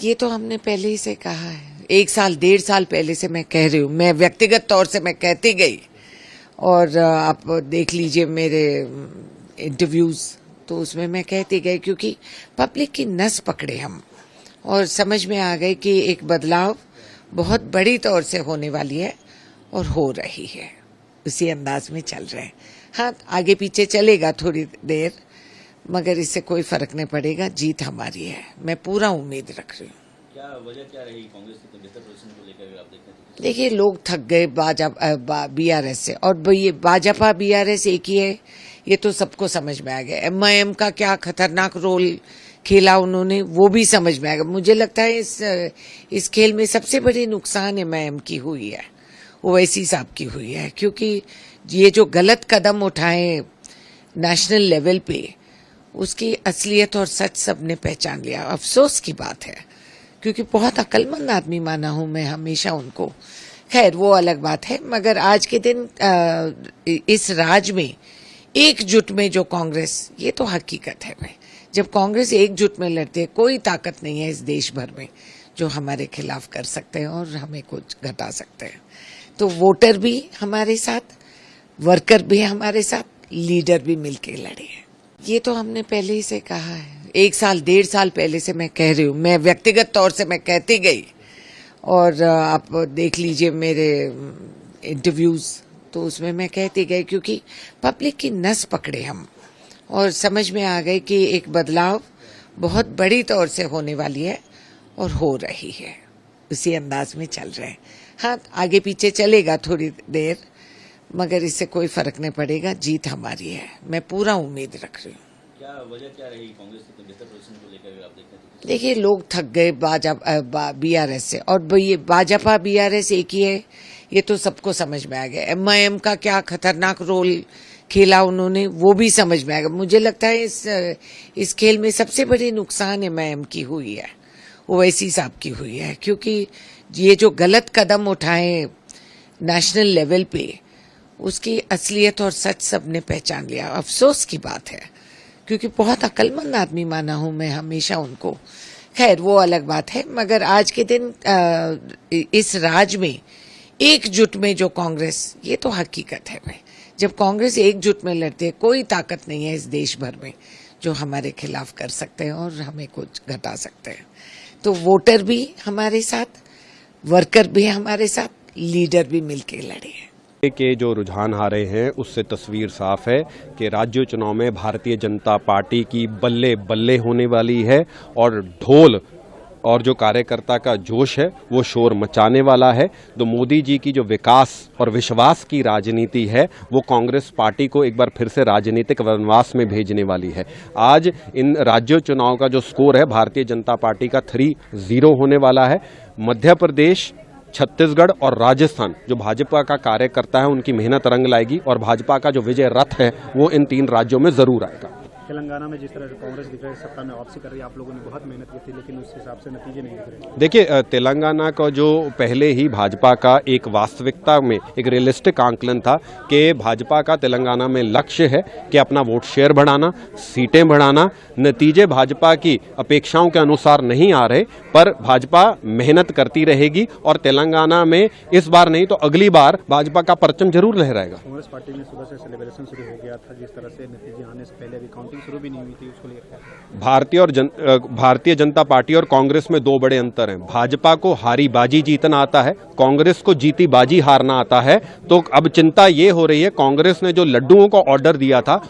ये तो हमने पहले ही से कहा है, 1 साल 1.5 साल पहले से मैं कह रही हूँ। मैं व्यक्तिगत तौर से मैं कहती गई और आप देख लीजिए मेरे इंटरव्यूज, तो उसमें मैं कहती गई क्योंकि पब्लिक की नस पकड़े हम और समझ में आ गई कि एक बदलाव बहुत बड़ी तौर से होने वाली है और हो रही है, उसी अंदाज में चल रहे हैं। हाँ, आगे पीछे चलेगा थोड़ी देर, मगर इससे कोई फर्क नहीं पड़ेगा, जीत हमारी है। मैं पूरा उम्मीद रख रही हूँ। क्या वजह क्या रही कांग्रेस के बेहतर पोजीशन को लेकर आप देखते हैं? देखिए, लोग थक गए बीआरएस से, और ये भाजपा बीआरएस एक ही है, ये तो सबको समझ में आ गया। एमआईएम का क्या खतरनाक रोल खेला उन्होंने, वो भी समझ में आ गया। मुझे लगता है इस खेल में सबसे बड़ी नुकसान एमआईएम की हुई है, ओवैसी साहब की हुई है, क्योंकि ये जो गलत कदम उठाए नेशनल लेवल पे, उसकी असलियत और सच सबने पहचान लिया। अफसोस की बात है, क्योंकि बहुत अक्लमंद आदमी माना हूं मैं हमेशा उनको। खैर, वो अलग बात है, मगर आज के दिन इस राज में एकजुट में जो कांग्रेस, ये तो हकीकत है भाई। जब कांग्रेस एकजुट में लड़ती है, कोई ताकत नहीं है इस देश भर में जो हमारे खिलाफ कर सकते हैं और हमें कुछ घटा सकते हैं। तो वोटर भी हमारे साथ, वर्कर भी हमारे साथ, लीडर भी मिलके लड़े हैं। ये तो हमने पहले ही से कहा है, 1 साल 1.5 साल पहले से मैं कह रही हूँ। मैं व्यक्तिगत तौर से मैं कहती गई और आप देख लीजिए मेरे इंटरव्यूज, तो उसमें मैं कहती गई क्योंकि पब्लिक की नस पकड़े हम और समझ में आ गई कि एक बदलाव बहुत बड़ी तौर से होने वाली है और हो रही है, उसी अंदाज में चल रहे हैं। हाँ, आगे पीछे चलेगा थोड़ी देर, मगर इससे कोई फर्क नहीं पड़ेगा, जीत हमारी है। मैं पूरा उम्मीद रख रही हूँ। क्या वजह क्या रही कांग्रेस के बेहतर पोजीशन को लेकर आप देखते हैं? देखिए, लोग थक गए बीआरएस से, और ये भाजपा बीआरएस एक ही है, ये तो सबको समझ में आ गया। एमआईएम का क्या खतरनाक रोल खेला उन्होंने, वो भी समझ में आ गया। मुझे लगता है इस खेल में सबसे बड़ी नुकसान एमआईएम की हुई है, ओवैसी साहब की हुई है, क्योंकि ये जो गलत कदम उठाए नेशनल लेवल पे, उसकी असलियत और सच सबने पहचान लिया। अफसोस की बात है, क्योंकि बहुत अक्लमंद आदमी माना हूं मैं हमेशा उनको। खैर, वो अलग बात है, मगर आज के दिन इस राज में एकजुट में जो कांग्रेस, ये तो हकीकत है भाई। जब कांग्रेस एकजुट में लड़ती है, कोई ताकत नहीं है इस देश भर में जो हमारे खिलाफ कर सकते हैं और हमें कुछ घटा सकते हैं। तो वोटर भी हमारे साथ, वर्कर भी हमारे साथ, लीडर भी मिलके लड़े हैं। के जो रुझान आ रहे हैं, उससे तस्वीर साफ है कि राज्य चुनाव में भारतीय जनता पार्टी की बल्ले बल्ले होने वाली है और ढोल और जो कार्यकर्ता का जोश है वो शोर मचाने वाला है। तो मोदी जी की जो विकास और विश्वास की राजनीति है, वो कांग्रेस पार्टी को एक बार फिर से राजनीतिक वनवास में भेजने वाली है। आज इन राज्य चुनाव का जो स्कोर है, भारतीय जनता पार्टी का 3-0 होने वाला है। मध्य प्रदेश, छत्तीसगढ़ और राजस्थान जो भाजपा का कार्यकर्ता है, उनकी मेहनत रंग लाएगी और भाजपा का जो विजय रथ है वो इन 3 राज्यों में जरूर आएगा। तेलंगाना में जिस तरह से कांग्रेस दिख रही है, सत्ता में वापसी कर रही है, आप लोगों ने बहुत मेहनत की थी, लेकिन उस हिसाब से नतीजे नहीं दिख रहे। देखिए, तेलंगाना का जो पहले ही भाजपा का एक वास्तविकता में एक रियलिस्टिक आंकलन था कि भाजपा का तेलंगाना में लक्ष्य है कि अपना वोट शेयर बढ़ाना, सीटें बढ़ाना। नतीजे भाजपा की अपेक्षाओं के अनुसार नहीं आ रहे, पर भाजपा मेहनत करती रहेगी और तेलंगाना में इस बार नहीं तो अगली बार भाजपा का परचम जरूर लहराएगा। कांग्रेस पार्टी में सुबह से सेलिब्रेशन शुरू हो गया था, जिस तरह से नतीजे आने से पहले अभी काउंटिंग शुरू भी नहीं हुई थी, उसको लेकर भारतीय जनता पार्टी और कांग्रेस में 2 बड़े अंतर हैं। भाजपा को हारी बाजी जीतना आता है, कांग्रेस को जीती बाजी हारना आता है। तो अब चिंता ये हो रही है, कांग्रेस ने जो लड्डुओं का ऑर्डर दिया था